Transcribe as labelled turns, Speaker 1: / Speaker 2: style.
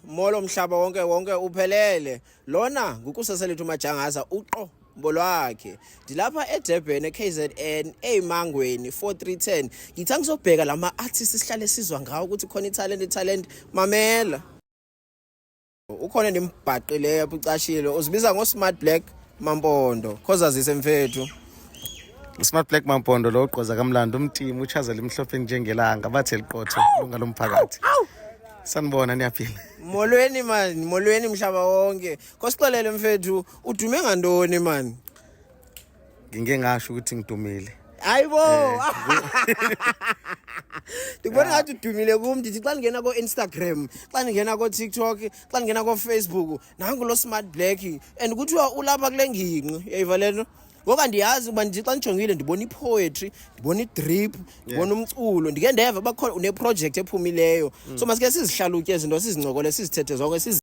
Speaker 1: Molo mhlaba wonke uphelele. Lona ngukusaselethu Majangaza uqobo lwakhe. Dilapha eDurban eKZN eMangweni 4310. Ngithi ngizobheka lama artists sihlale sizwa ngawo ukuthi khona italent mamela. Ukhona ndimbhaqileyo ucashile uzibiza ngoSmart Black Mampondo. Khozazise mfethu.
Speaker 2: Smart Black Mampondo lo ugqoza kamlando umtimi uchazela imhlophe njengelanga bathe liqotho lunga lomphakathi. Sanibona niyaphila.
Speaker 1: Molweni mhlaba wonke. Kosixolele mfethu udume ngantoni man?
Speaker 2: Ngike ngasho ukuthi ngidumile.
Speaker 1: Hayibo. Ndibona ngathi udumile kum ndithi xa ngena ko Instagram, xa ngena ko TikTok, xa ngena ko Facebook, nangu lo Smart Black and kuthiwa ulapha kule nginqi. Yayivalelo. Ngoba ndiyazi uba nje xa ngijongile ndibona ipoetry, ndibona idrip, ndibona umculo, ndike ndeva bakhona une project ephumileyo. So masike sizihlalutye izinto sizincokole sizithethe zonke